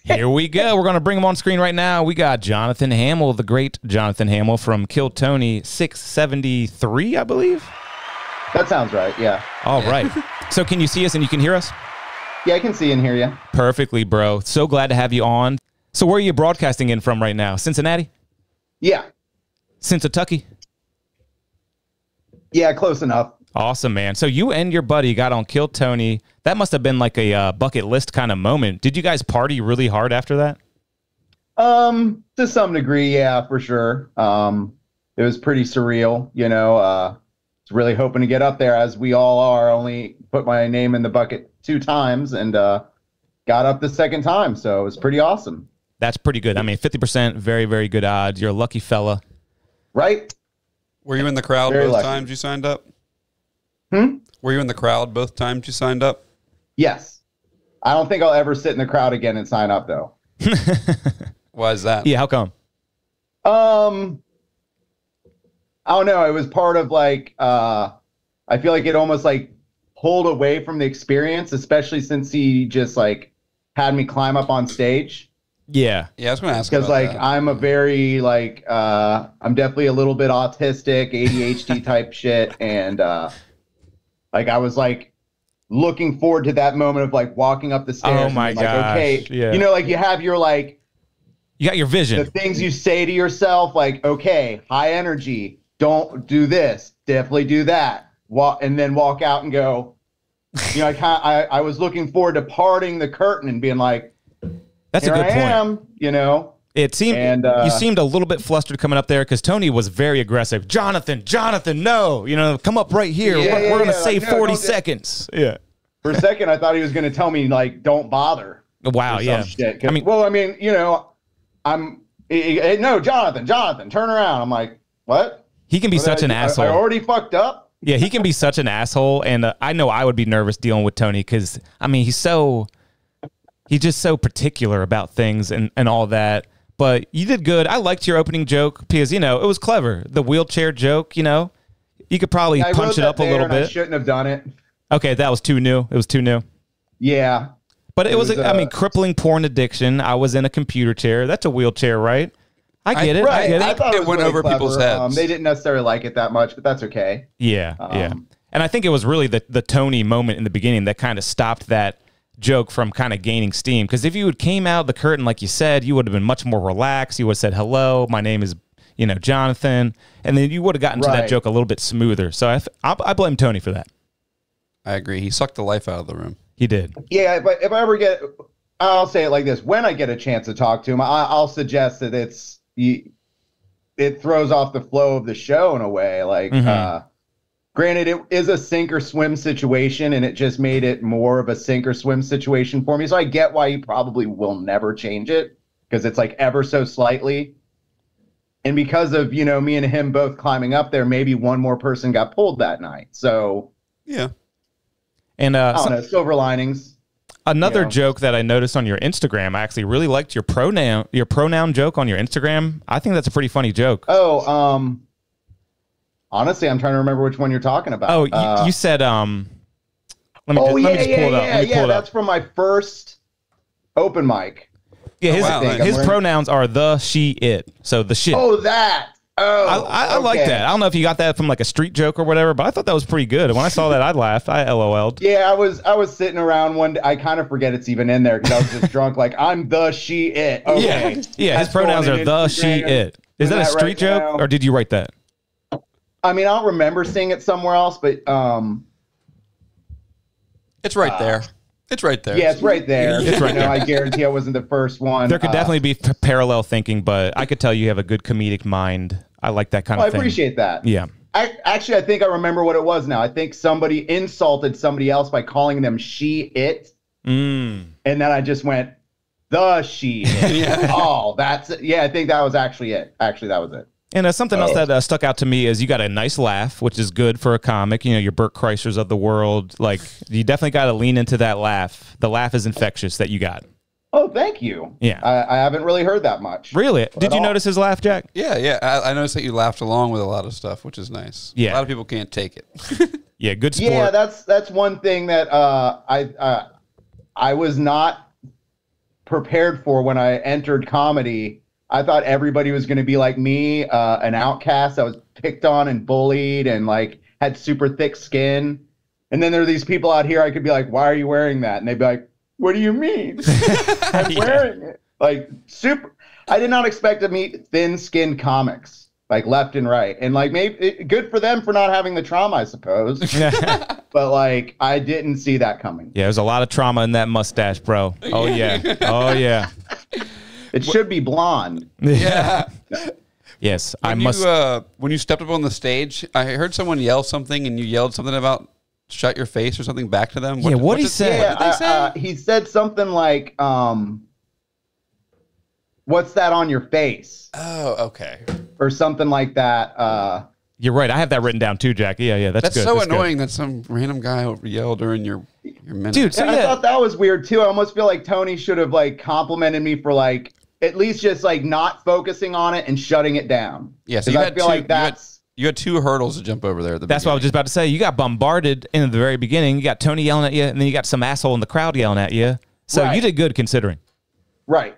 Here we go. We're going to bring him on screen right now. We got Jonathan Hammel, the great Jonathan Hammel from Kill Tony 673, I believe. That sounds right, yeah. All right. So can you see us and you can hear us? Yeah, I can see and hear you. Perfectly, bro. So glad to have you on. So where are you broadcasting in from right now? Cincinnati? Yeah. Cincinnati? Yeah, close enough. Awesome, man. So you and your buddy got on Kill Tony. That must have been like a bucket list kind of moment. Did you guys party really hard after that? To some degree, yeah, for sure. It was pretty surreal, you know. Was really hoping to get up there, as we all are. Only put my name in the bucket 2 times and got up the second time, so it was pretty awesome. That's pretty good. I mean, 50%, very, very good odds. You're a lucky fella. Right? Were you in the crowd Very both lucky. times you signed up? Hmm? Were you in the crowd both times you signed up? Yes. I don't think I'll ever sit in the crowd again and sign up, though. Why is that? Yeah, how come? I don't know. It was part of like, I feel like it almost like pulled away from the experience, especially since he just like had me climb up on stage. Yeah. Yeah, I was going to ask Because about like that. I'm a very like I'm definitely a little bit autistic, ADHD type shit, and like I was like looking forward to that moment of like walking up the stairs. Oh and my being like, gosh, okay, yeah. you know, like you have your like You got your the vision. things you say to yourself, like, okay, high energy, don't do this, definitely do that, and then walk out and go. You know, I was looking forward to parting the curtain and being like, That's here a good I point. am, you know. It seemed And, you seemed a little bit flustered coming up there because Tony was very aggressive. Jonathan, no, you know, come up right here. Yeah, we're gonna yeah, save like, no, 40 don't do- seconds. Yeah. For a second, I thought he was going to tell me like, don't bother. Wow. Or some Yeah. shit. 'Cause- I mean, well, I mean, you know, no, Jonathan, turn around. I'm like, what? he can be What, such an I asshole. already fucked up. Yeah, he can be such an asshole, and I know I would be nervous dealing with Tony because I mean he's just so particular about things and all that. But you did good. I liked your opening joke because you know it was clever. The wheelchair joke, you know, you could probably I wrote punch it that up a there little and I bit. shouldn't have done it. Okay, that was too new. It was too new. Yeah. But it was I mean, uh, crippling porn addiction. I was in a computer chair. That's a wheelchair, right? I get it. Right. I get I it. thought It was went really over people's clever. heads. They didn't necessarily like it that much, but that's okay. Yeah, yeah. And I think it was really the Tony moment in the beginning that kind of stopped that joke from kind of gaining steam. Because if you had came out the curtain like you said, you would have been much more relaxed. You would have said, hello, my name is, you know, Jonathan. And then you would have gotten to that Right. joke a little bit smoother. So I blame Tony for that. I agree. He sucked the life out of the room. He did. Yeah, but if I ever get, I'll say it like this: when I get a chance to talk to him, I'll suggest that it throws off the flow of the show in a way. Like, granted, it is a sink or swim situation, and it just made it more of a sink or swim situation for me. So I get why you probably will never change it, because it's like ever so slightly. And because of, you know, me and him both climbing up there, maybe one more person got pulled that night. So Yeah. And I don't know, silver linings. another Yeah. joke that I noticed on your Instagram, I actually really liked your pronoun joke on your Instagram. I think that's a pretty funny joke. Oh, honestly, I'm trying to remember which one you're talking about. Oh, you said let me Oh, just, let me yeah, just yeah, pull it up. yeah, Let me yeah. pull it That's up. from my first open mic. Yeah, his, wow, nice. his I'm pronouns are the, she, it. So the shit. Oh, that. Oh, I like okay. that. I don't know if you got that from like a street joke or whatever, but I thought that was pretty good. When I saw that, I laughed. I LOL'd. Yeah, I was sitting around one day. I kind of forget it's even in there because I was just drunk. Like, I'm the, she, it. Okay. Yeah, yeah. His That's pronouns going are in the, she, Instagram. it. Is that a Doing that street right joke, now. or did you write that? I mean, I don't remember seeing it somewhere else, but It's right there. It's right there. yeah, it's right there. It's right You know, there. I guarantee I wasn't the first one. There could definitely be parallel thinking, but I could tell you have a good comedic mind. I like that kind I of thing. appreciate that. Yeah. Actually, I think I remember what it was now. I think somebody insulted somebody else by calling them she, it. Mm. And then I just went, the she. Yeah. Oh, that's it. Yeah, I think that was actually it. Actually, that was it. And something else that stuck out to me is you got a nice laugh, which is good for a comic. You know, your Burt Kreischer's of the world. Like, you definitely got to lean into that laugh. The laugh is infectious that you got. Oh, thank you. Yeah. I haven't really heard that much. Really? Did you all. notice his laugh, Jack? Yeah. I noticed that you laughed along with a lot of stuff, which is nice. Yeah. A lot of people can't take it. Yeah, good sport. Yeah, that's one thing that I was not prepared for when I entered comedy. I thought everybody was going to be like me, an outcast that was picked on and bullied and like had super thick skin. And then there are these people out here I could be like, why are you wearing that? And they'd be like, what do you mean? I'm wearing it. Like super. I did not expect to meet thin-skinned comics, like left and right. And like maybe good for them for not having the trauma, I suppose. But like I didn't see that coming. Yeah, there's a lot of trauma in that mustache, bro. Oh yeah. Oh yeah. It should be blonde. Yeah. Yes, When I must. when you stepped up on the stage, I heard someone yell something, and you yelled something about shut your face or something back to them. Yeah, what'd he say? What did they say? He said something like, what's that on your face? Oh, okay. Or something like that. You're right. I have that written down too, Jackie. Yeah, that's good. So That's good. annoying that some random guy yelled during your minute. Dude. So I thought that was weird too. I almost feel like Tony should have like complimented me for like at least just like not focusing on it and shutting it down. Yeah, so 'Cause I feel like that's you had 2 hurdles to jump over there. That's what I was just about to say. You got bombarded in the very beginning. You got Tony yelling at you, and then you got some asshole in the crowd yelling at you. So Right. you did good considering. right.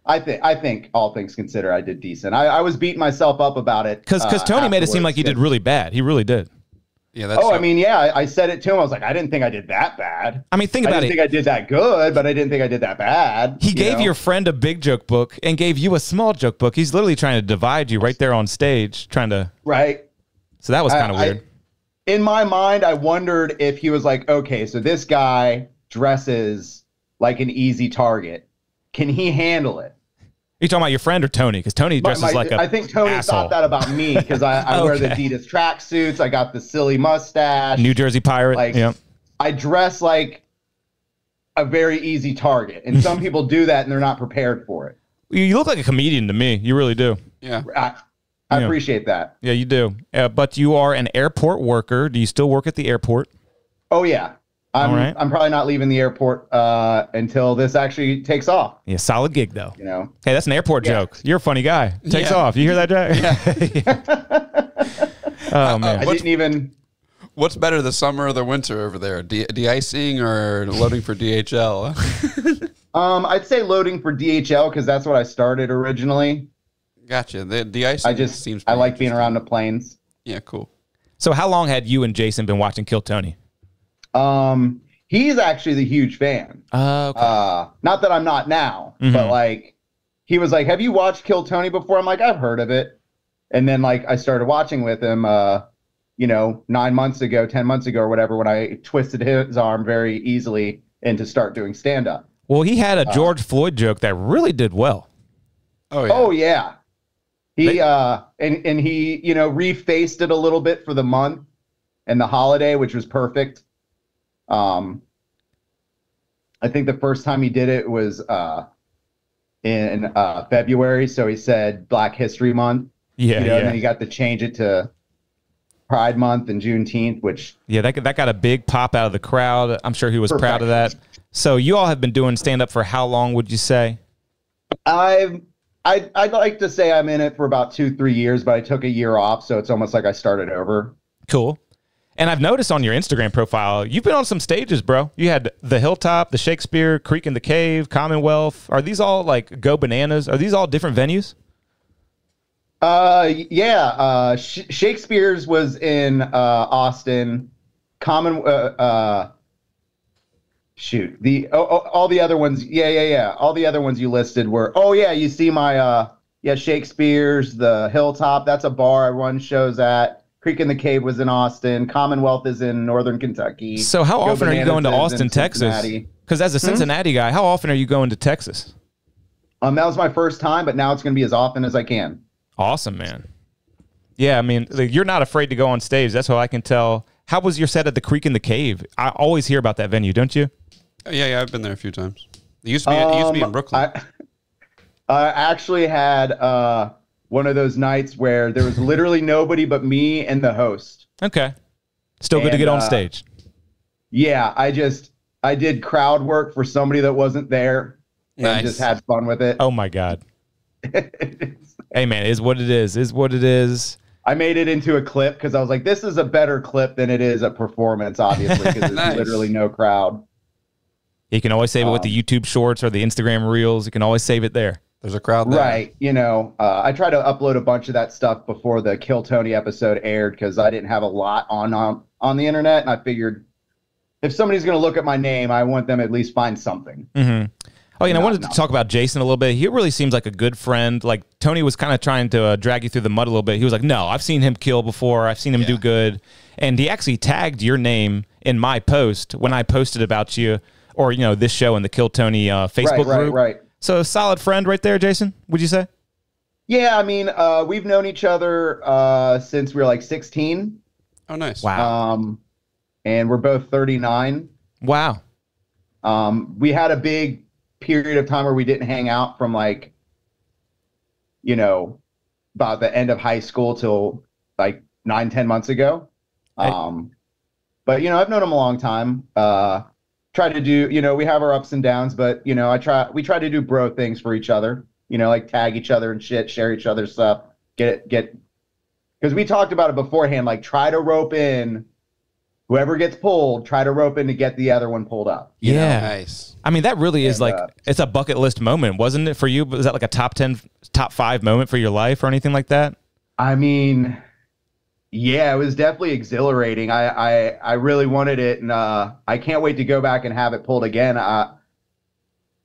I think all things considered, I did decent. I was beating myself up about it Because Tony made it seem like you did really bad. He really did. Yeah, that's I mean, yeah, I said it to him. I was like, I didn't think I did that bad. I mean, think I about didn't it. think I did that good, but I didn't think I did that bad. He gave know? your friend a big joke book and gave you a small joke book. He's literally trying to divide you right there on stage, trying to. Right. So that was kind of weird. In my mind, I wondered if he was like, okay, so this guy dresses like an easy target. Can he handle it? You talking about your friend or Tony? Because Tony dresses like a. I think Tony asshole. thought that about me because I wear the Adidas tracksuits. I got the silly mustache. New Jersey Pirate. Like, yeah. I dress like a very easy target. And some people do that and they're not prepared for it. You look like a comedian to me. You really do. yeah. I appreciate that. Yeah, you do. But you are an airport worker. Do you still work at the airport? Oh, yeah. All right. I'm probably not leaving the airport until this actually takes off. Yeah, solid gig though. You know, Hey, that's an airport joke. You're a funny guy. Takes Yeah. off. You hear that, Jack? Oh man. I didn't even. What's better, the summer or the winter over there? De-icing or loading for DHL? I'd say loading for DHL because that's what I started originally. Gotcha. The de-icing seems. I like pretty being around the planes. Yeah, cool. So how long had you and Jason been watching Kill Tony? He's actually the huge fan. Okay. Not that I'm not now, but like he was like, have you watched Kill Tony before? I'm like, I've heard of it. And then like I started watching with him, 9 months ago, 10 months ago or whatever, when I twisted his arm very easily into start doing stand up. Well, he had a George Floyd joke that really did well. Oh yeah. Oh yeah. He and he, refaced it a little bit for the month and the holiday, which was perfect. I think the first time he did it was in February, so he said Black History Month. Yeah, And then he got to change it to Pride Month and Juneteenth, which that got a big pop out of the crowd. I'm sure he was proud of that. So you all have been doing stand up for how long would you say? I'd like to say I'm in it for about 2-3 years, but I took a year off, so it's almost like I started over. Cool. And I've noticed on your Instagram profile, you've been on some stages, bro. You had the Hilltop, the Shakespeare, Creek in the Cave, Commonwealth. Are these all like Go Bananas? Are these all different venues? Yeah. Shakespeare's was in Austin. All the other ones. Yeah. All the other ones you listed were. Oh yeah, you see my Shakespeare's, the Hilltop. That's a bar I run shows at. Creek in the Cave was in Austin. Commonwealth is in Northern Kentucky. So how often are you going to Austin, Texas? Because as a Cincinnati guy, how often are you going to Texas? That was my first time, but now it's going to be as often as I can. Awesome, man. Yeah, I mean, you're not afraid to go on stage. That's what I can tell. How was your set at the Creek in the Cave? I always hear about that venue, don't you? Yeah, I've been there a few times. It used to be in Brooklyn. I actually had one of those nights where there was literally nobody but me and the host. Okay. Still good to get on stage. Yeah, I did crowd work for somebody that wasn't there and just had fun with it. Oh my God. Hey man, is what it is. Is what it is. I made it into a clip because I was like, this is a better clip than it is a performance, obviously, because there's literally no crowd. You can always save it with the YouTube Shorts or the Instagram Reels. You can always save it there. There's a crowd there. Right. You know, I try to upload a bunch of that stuff before the Kill Tony episode aired because I didn't have a lot on the internet, and I figured if somebody's going to look at my name, I want them to at least find something. Mm-hmm. Oh, I wanted to talk about Jason a little bit. He really seems like a good friend. Like, Tony was kind of trying to drag you through the mud a little bit. He was like, no, I've seen him kill before. I've seen him do good. And he actually tagged your name in my post when I posted about you or, this show in the Kill Tony Facebook group. Right. So a solid friend right there, Jason, would you say? Yeah, I mean, we've known each other since we were like 16. Oh, nice. Wow. And we're both 39. Wow. We had a big period of time where we didn't hang out from like, about the end of high school till like 9-10 months ago. But I've known him a long time. Try to do, we have our ups and downs, but we try to do bro things for each other, like tag each other and shit, share each other's stuff, because we talked about it beforehand, like try to rope in whoever gets pulled, try to rope in to get the other one pulled up. Yeah. Nice. I mean, that really is it's a bucket list moment, wasn't it for you? Was that like a top 10, top 5 moment for your life or anything like that? I mean, yeah, it was definitely exhilarating. I really wanted it, and I can't wait to go back and have it pulled again.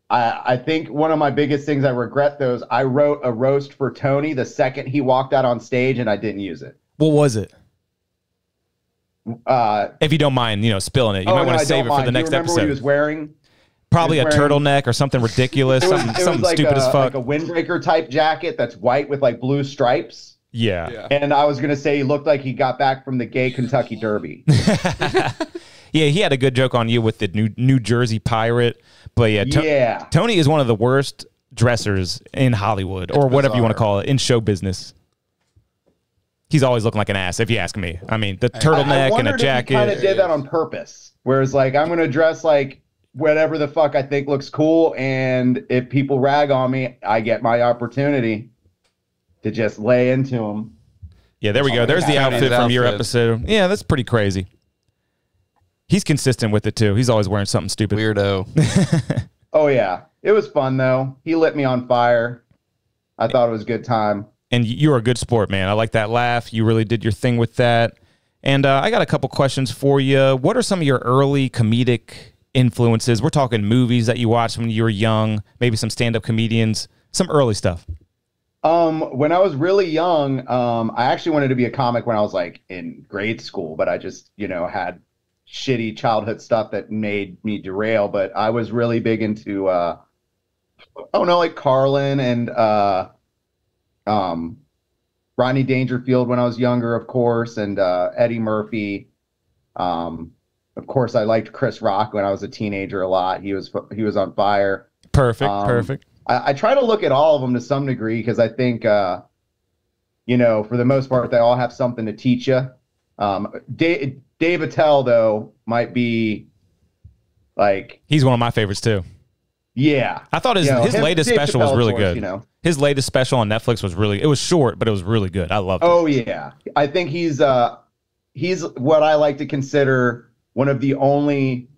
I think one of my biggest things I regret, though, is I wrote a roast for Tony the second he walked out on stage, and I didn't use it. What was it? If you don't mind, spilling it, you might want to save it for the next episode. What he was wearing? Probably a turtleneck or something ridiculous, something like stupid as fuck. Like a windbreaker type jacket that's white with like blue stripes. Yeah. And I was gonna say he looked like he got back from the gay Kentucky Derby. Yeah, he had a good joke on you with the New Jersey Pirate, but Tony is one of the worst dressers in Hollywood, or whatever you want to call it, in show business. He's always looking like an ass, if you ask me. I mean, the turtleneck and a jacket. I kind of did that on purpose. Whereas, like, I'm going to dress like whatever the fuck I think looks cool, and if people rag on me, I get my opportunity to just lay into them. Yeah, there we go. There's the outfit from your episode. Yeah, that's pretty crazy. He's consistent with it, too. He's always wearing something stupid. Weirdo. Oh, yeah. It was fun, though. He lit me on fire. I thought it was a good time. And you were a good sport, man. I like that laugh. You really did your thing with that. And I got a couple questions for you. What are some of your early comedic influences? We're talking movies that you watched when you were young, maybe some stand-up comedians, some early stuff. When I was really young, I actually wanted to be a comic when I was like in grade school, but I just, had shitty childhood stuff that made me derail. But I was really big into, like Carlin and Rodney Dangerfield when I was younger, of course, and Eddie Murphy. Of course, I liked Chris Rock when I was a teenager a lot. He was on fire. Perfect. I try to look at all of them to some degree because I think, for the most part, they all have something to teach you. Dave Attell, though, might be like... He's one of my favorites, too. Yeah. I thought his latest special was really good. His latest special on Netflix was it was short, but it was really good. I loved it. Oh, yeah. I think he's what I like to consider one of the only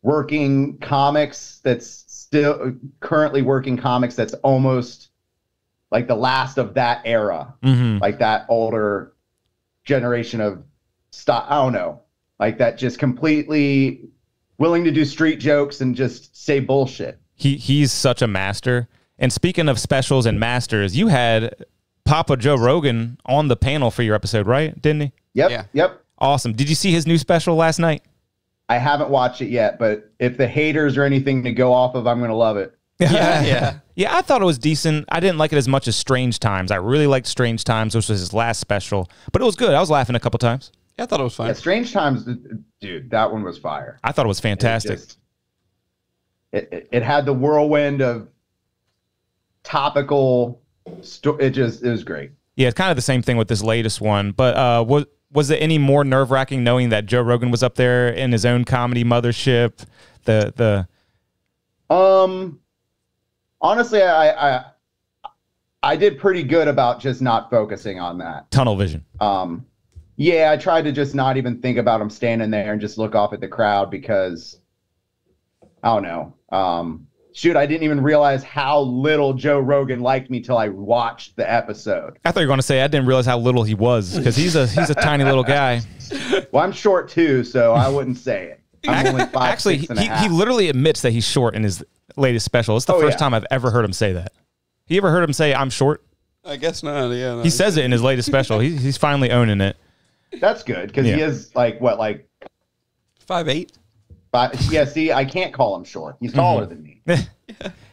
working comics that's still currently working comics that's almost like the last of that era. Mm-hmm. Like that older generation of stuff. I don't know. Like that just completely willing to do street jokes and just say bullshit. He's such a master. And speaking of specials and masters, you had Papa Joe Rogan on the panel for your episode, right? Didn't he? Yep. Yeah. Yep. Awesome. Did you see his new special last night? I haven't watched it yet, but if the haters are anything to go off of, I'm going to love it. Yeah. I thought it was decent. I didn't like it as much as Strange Times. I really liked Strange Times, which was his last special, but it was good. I was laughing a couple times. Yeah, I thought it was fun. Yeah, Strange Times, dude, that one was fire. I thought it was fantastic. It had the whirlwind of topical. It was great. Yeah, it's kind of the same thing with this latest one. But was it any more nerve wracking knowing that Joe Rogan was up there in his own comedy mothership? Honestly, I did pretty good about just not focusing on that. Tunnel vision. Yeah, I tried to just not even think about him standing there and just look off at the crowd because I don't know. Shoot, I didn't even realize how little Joe Rogan liked me till I watched the episode. I thought you were going to say I didn't realize how little he was because he's a tiny little guy. Well, I'm short too, so I wouldn't say it. I'm only 5'6" Actually, he literally admits that he's short in his latest special. It's the first time I've ever heard him say that. You ever heard him say I'm short? I guess not. Yeah, no, he says it in his latest special. He's finally owning it. That's good because he is like 5'8". Yeah, see, I can't call him short. He's taller than me.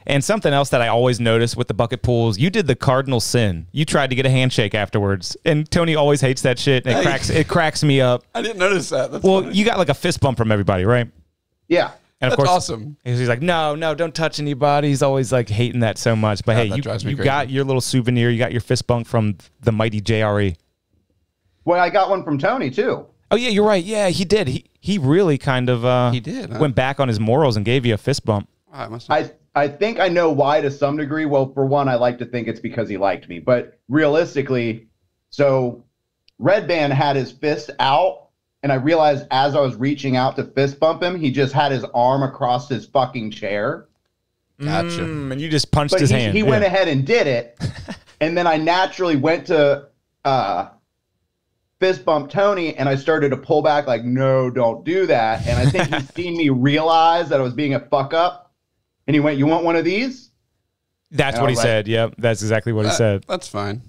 And something else that I always notice with the bucket pools, you did the cardinal sin. You tried to get a handshake afterwards, and Tony always hates that shit. And it cracks me up. I didn't notice that. That's well, funny. you got like a fist bump from everybody, right? Yeah. And of That's course, awesome. He's like, no, don't touch anybody. He's always like hating that so much. But hey, you got your little souvenir. You got your fist bump from the mighty JRE. Well, I got one from Tony too. Oh yeah, you're right. Yeah, he did. He really kind of he did went back on his morals and gave you a fist bump. I think I know why to some degree. Well, for one, I like to think it's because he liked me. But realistically, so Red Band had his fist out, and I realized as I was reaching out to fist bump him, he just had his arm across his fucking chair. Gotcha. And you just punched his hand. He went ahead and did it, and then I naturally went to fist bump Tony, and I started to pull back like, no, don't do that. And I think he's seen me realize that I was being a fuck up. And he went, you want one of these? That's what he said. Yep, that's exactly what he said. That's fine.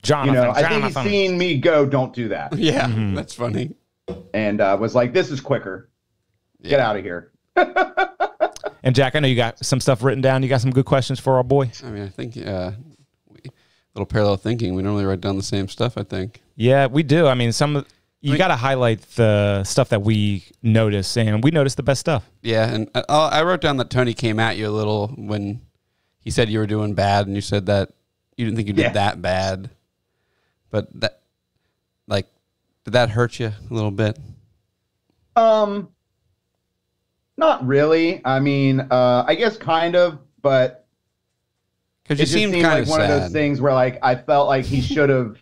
Jonathan, I think he's seen me go, don't do that. Yeah, that's funny. And was like, this is quicker. Get out of here. And Jack, I know you got some stuff written down. You got some good questions for our boy. I mean, I think little parallel thinking. We normally write down the same stuff, I think. Yeah, we do. I mean, you got to highlight the stuff that we notice, and we notice the best stuff. Yeah, and I wrote down that Tony came at you a little when he said you were doing bad, and you said that you didn't think you did that bad. But that, like, did that hurt you a little bit? Not really. I mean, I guess kind of, but because you seemed kind of like one of those things where, like, I felt like he should have.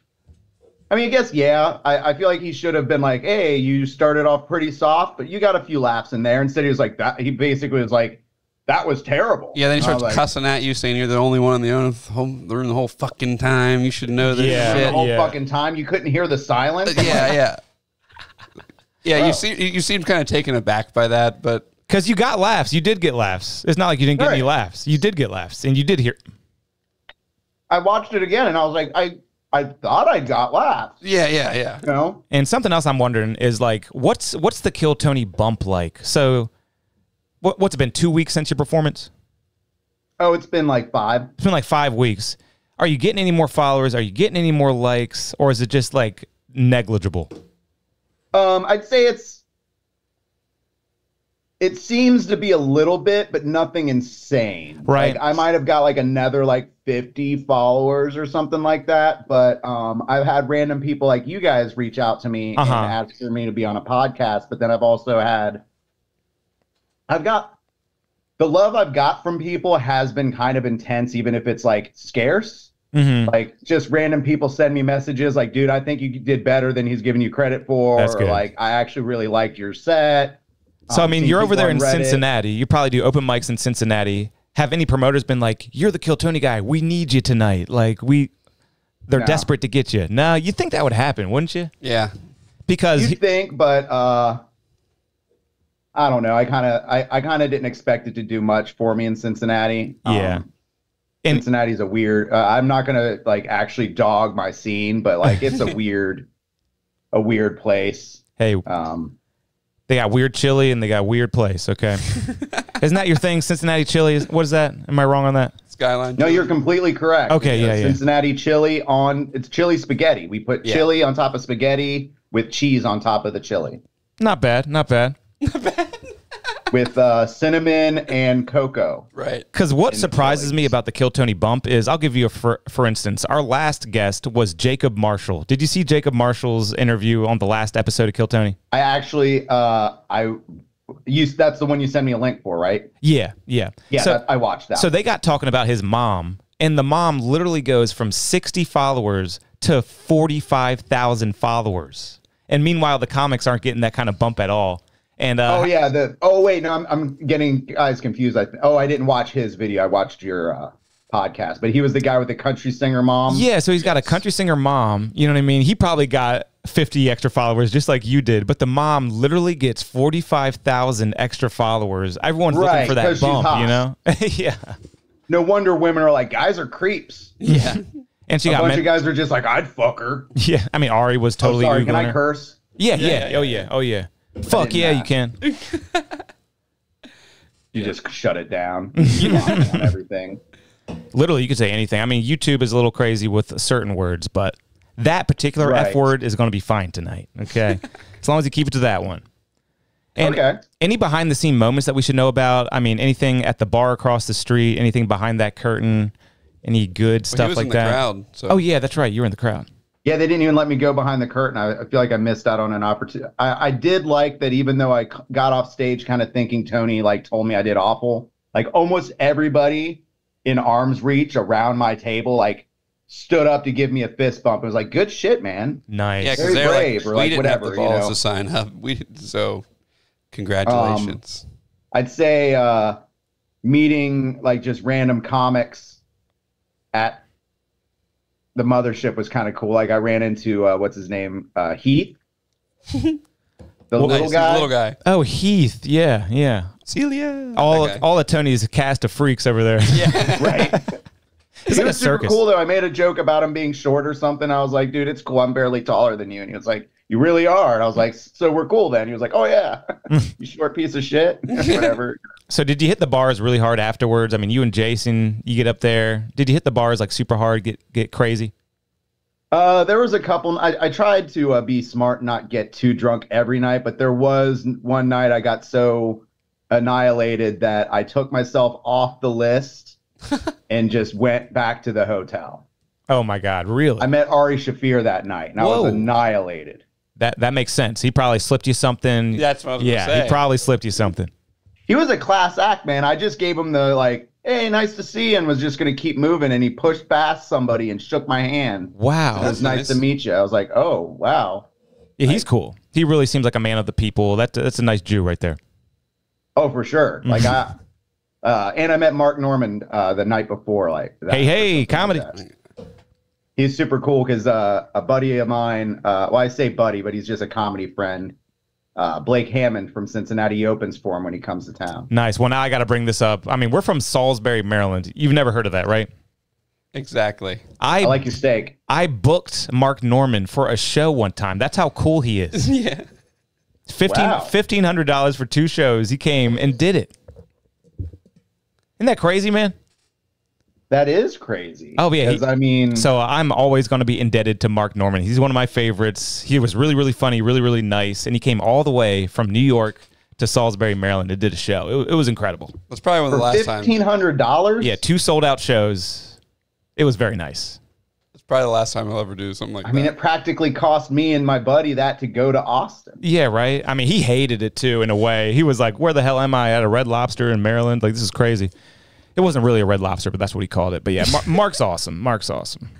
I mean, I guess, yeah. I feel like he should have been like, hey, you started off pretty soft, but you got a few laughs in there. Instead, he was like that. He basically was like, that was terrible. Yeah, then he starts cussing at you, saying you're the only one in the whole fucking time. You should know this shit. The whole fucking time. You couldn't hear the silence. Yeah. You seemed kind of taken aback by that, but because you got laughs, you did get laughs. It's not like you didn't get any laughs. You did get laughs, and you did hear. I watched it again, and I was like, I thought I got laughs. Yeah. You know? And something else I'm wondering is like, what's the Kill Tony bump like? So, what's it been 2 weeks since your performance? Oh, it's been like 5. It's been like 5 weeks. Are you getting any more followers? Are you getting any more likes? Or is it just like negligible? I'd say it seems to be a little bit, but nothing insane. Right. Like, I might have got like another like 50 followers or something like that. But I've had random people like you guys reach out to me and ask for me to be on a podcast. But then I've got the love I've got from people has been kind of intense, even if it's like scarce. Mm-hmm. Like just random people send me messages like, dude, I think you did better than he's giving you credit for. That's good. Or like, I actually really liked your set. So, I mean, you're over there in Cincinnati. You probably do open mics in Cincinnati. Have any promoters been like, you're the Kill Tony guy. We need you tonight. Like, they're desperate to get you. No, you think that would happen, wouldn't you? Yeah. Because you think, but I don't know. I kind of didn't expect it to do much for me in Cincinnati. Yeah. Cincinnati's a weird, I'm not going to like actually dog my scene, but like it's a weird place. Hey, they got weird chili and they got weird place. Okay. Isn't that your thing? Cincinnati chili. What is that? Am I wrong on that? Skyline. No, you're completely correct. Okay. Yeah. Cincinnati chili it's chili spaghetti. We put chili on top of spaghetti with cheese on top of the chili. Not bad. With cinnamon and cocoa. Right. Because what surprises me about the Kill Tony bump is, I'll give you for instance, our last guest was Jacob Marshall. Did you see Jacob Marshall's interview on the last episode of Kill Tony? I actually, that's the one you sent me a link for, right? Yeah. So, I watched that. So they got talking about his mom, and the mom literally goes from 60 followers to 45,000 followers. And meanwhile, the comics aren't getting that kind of bump at all. And oh yeah, wait, no, I'm getting guys confused. I didn't watch his video. I watched your podcast, but he was the guy with the country singer mom. Yeah, so he's got a country singer mom. You know what I mean? He probably got 50 extra followers just like you did, but the mom literally gets 45,000 extra followers. Everyone's looking for that bump, you know? Yeah. No wonder women are like, guys are creeps. Yeah. And she a got bunch of guys are just like, I'd fuck her. Yeah. I mean, Ari was totally. Oh, sorry, can I curse? Yeah. Oh yeah. Fuck yeah, you can. You just shut it down. On everything. Literally, you could say anything. I mean, YouTube is a little crazy with certain words, but that particular F word is going to be fine tonight. Okay, as long as you keep it to that one. And any behind the scene moments that we should know about? I mean, anything at the bar across the street, anything behind that curtain, any good stuff like that? Crowd, so. Oh yeah, that's right. You were in the crowd. Yeah, they didn't even let me go behind the curtain. I feel like I missed out on an opportunity. I did like that, even though I got off stage kind of thinking Tony like told me I did awful. Like almost everybody in arm's reach around my table like stood up to give me a fist bump. It was like, good shit, man. Nice. Yeah, because they're brave, like, or we didn't whatever, have the balls to sign up. So congratulations. I'd say meeting like just random comics at the mothership was kind of cool. Like I ran into what's his name, Heath, the little guy. Oh, Heath. Yeah. Celia. All of Tony's cast of freaks over there. Yeah, right. It's like a circus. Super cool though. I made a joke about him being short or something. I was like, dude, it's cool. I'm barely taller than you. And he was like, you really are. And I was like, so we're cool then. He was like, oh yeah, you short piece of shit. Whatever. So did you hit the bars really hard afterwards? I mean, you and Jason, you get up there. Did you hit the bars like super hard, get crazy? There was a couple. I tried to be smart, not get too drunk every night, but there was one night I got so annihilated that I took myself off the list and just went back to the hotel. Oh my God, really? I met Ari Shaffir that night, and I was annihilated. That makes sense. He probably slipped you something. That's what I was gonna say. He probably slipped you something. He was a class act, man. I just gave him the like, hey, nice to see you, and was just going to keep moving, and he pushed past somebody and shook my hand. Wow. It was nice to meet you. I was like, oh, wow. Yeah, he's cool. He really seems like a man of the people. That's a nice Jew right there. Oh, for sure. Like and I met Mark Norman the night before. Like, hey, comedy. Like he's super cool because a buddy of mine, well, I say buddy, but he's just a comedy friend. Blake Hammond from Cincinnati opens for him when he comes to town. Nice. Well, now I got to bring this up. I mean, we're from Salisbury, Maryland. You've never heard of that, right? Exactly. I like your steak. I booked Mark Norman for a show one time. That's how cool he is. Yeah. $1,500 for 2 shows. He came and did it. Isn't that crazy, man? That is crazy. Oh, yeah. I mean... So I'm always going to be indebted to Mark Norman. He's one of my favorites. He was really, really funny, really, really nice. And he came all the way from New York to Salisbury, Maryland and did a show. It was incredible. That's probably one of the last times. $1,500? Yeah, 2 sold-out shows. It was very nice. It's probably the last time I'll ever do something like that. I mean, it practically cost me and my buddy that to go to Austin. Yeah, right? I mean, he hated it, too, in a way. He was like, where the hell am I at a Red Lobster in Maryland? Like, this is crazy. It wasn't really a Red Lobster, but that's what he called it. But yeah, Mark's awesome. Mark's awesome.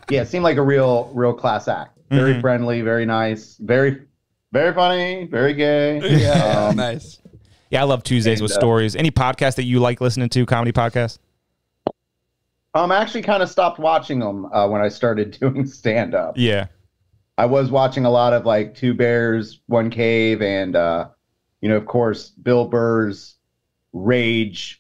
Yeah, it seemed like a real class act. Very friendly, very nice, very funny, very gay. Yeah, nice. Yeah, I love Tuesdays with Stories. Any podcast that you like listening to, comedy podcast? I actually kind of stopped watching them when I started doing stand-up. Yeah. I was watching a lot of like Two Bears, One Cave, and, of course, Bill Burr's Rage,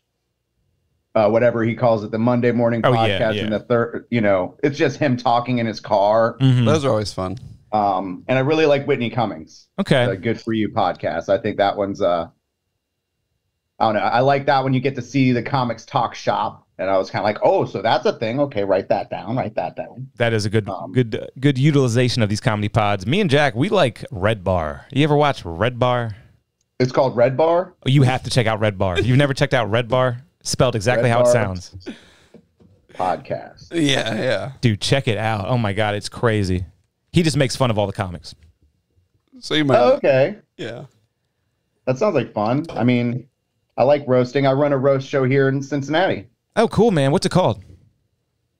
whatever he calls it, the Monday morning podcast. Yeah. And the third, it's just him talking in his car. Those are always fun. And I really like Whitney Cummings. Okay. The Good For You podcast. I think that one's, I don't know. I like that when you get to see the comics talk shop. And I was kind of like, oh, so that's a thing. Okay, write that down. That is a good utilization of these comedy pods. Me and Jack, we like Red Bar. You ever watch Red Bar? It's called Red Bar? Oh, you have to check out Red Bar. You've never checked out Red Bar? Spelled exactly how it sounds. Podcast. Yeah. Dude, check it out. Oh my God, it's crazy. He just makes fun of all the comics. So you might. Oh, okay. Yeah. That sounds like fun. I mean, I like roasting. I run a roast show here in Cincinnati. Oh, cool, man. What's it called?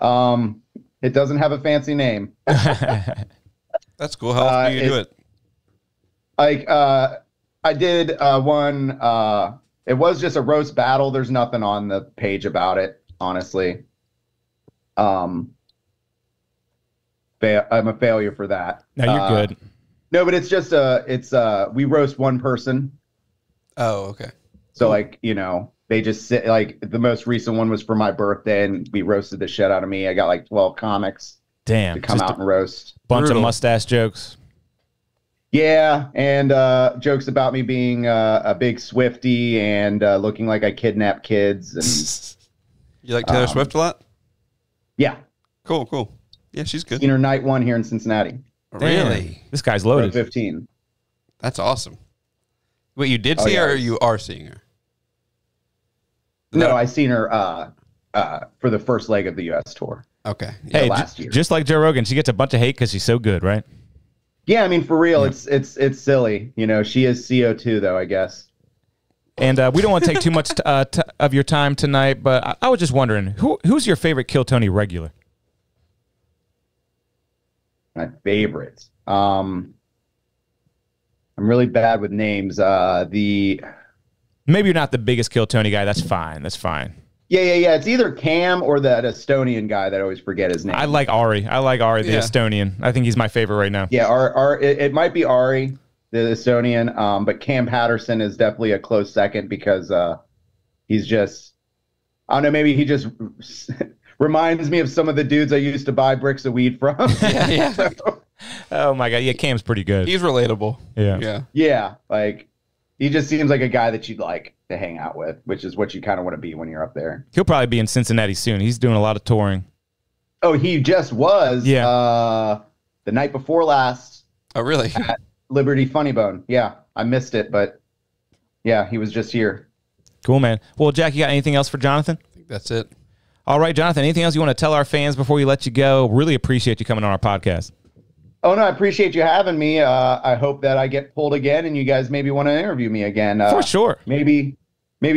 It doesn't have a fancy name. That's cool. How often do you do it? Like, I did one. It was just a roast battle. There's nothing on the page about it, honestly. I'm a failure for that. No, you're good. No, but it's just we roast one person. Oh, okay. So like, you know, they just sit, like the most recent one was for my birthday and we roasted the shit out of me. I got like 12 comics Damn. to come out and roast. Bunch Brutal. of mustache jokes. Yeah, and jokes about me being a big Swiftie and looking like I kidnap kids. And You like Taylor Swift a lot? yeah, Cool, cool. Yeah, she's good. seen her night one here in Cincinnati. Really? Damn. This guy's Row loaded. 15. That's awesome. Wait, you did Oh, see yeah. her or you are seeing her? No, I seen her for the first leg of the U.S. tour. Okay. Hey, last year. just like Joe Rogan, she gets a bunch of hate because she's so good, right? Yeah, I mean, for real, it's silly. You know, she is CO2 though, I guess. And we don't want to take too much of your time tonight, but I was just wondering, who's your favorite Kill Tony regular? My favorites. I'm really bad with names. Maybe you're not the biggest Kill Tony guy. That's fine. That's fine. Yeah. It's either Cam or that Estonian guy that I always forget his name. I like Ari, the Estonian. I think he's my favorite right now. Yeah, it might be Ari, the Estonian, but Cam Patterson is definitely a close second because he's just, I don't know, maybe he just reminds me of some of the dudes I used to buy bricks of weed from. Yeah. So, Oh my god, yeah, Cam's pretty good. He's relatable. Yeah. Yeah. yeah, like he just seems like a guy that you'd like to hang out with, which is what you kind of want to be when you're up there. He'll probably be in Cincinnati soon. He's doing a lot of touring. Oh, he just was. Yeah. The night before last Oh, really? at Liberty Funny Bone. Yeah, I missed it, but yeah, he was just here. Cool, man. Well, Jack, you got anything else for Jonathan? I think that's it. All right, Jonathan, anything else you want to tell our fans before we let you go? Really appreciate you coming on our podcast. Oh, no, I appreciate you having me. I hope that I get pulled again and you guys maybe want to interview me again. For sure. Maybe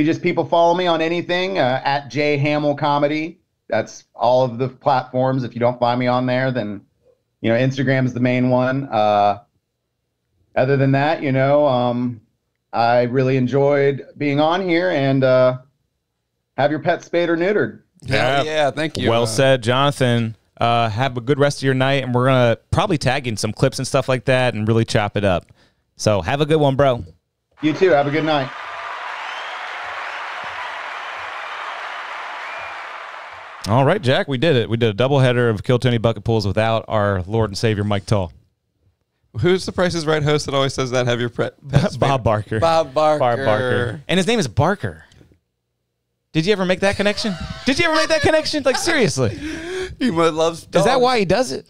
just people follow me on anything at J Hammel Comedy. That's all of the platforms. If you don't find me on there, then, you know, Instagram is the main one. Other than that, you know, I really enjoyed being on here and have your pet spayed or neutered. Yeah, thank you. Well said, Jonathan. Have a good rest of your night, and we're going to probably tag in some clips and stuff like that and really chop it up. So have a good one, bro. You too. Have a good night. All right, Jack, we did it. We did a doubleheader of Kill Tony Bucket Pulls without our Lord and Savior, Mike Tall. Who's the Price is Right host that always says that? Have your pet Bob Barker. Bob Barker. Bob Barker. And his name is Barker. Did you ever make that connection? Like, seriously. He loves dogs. Is that why he does it?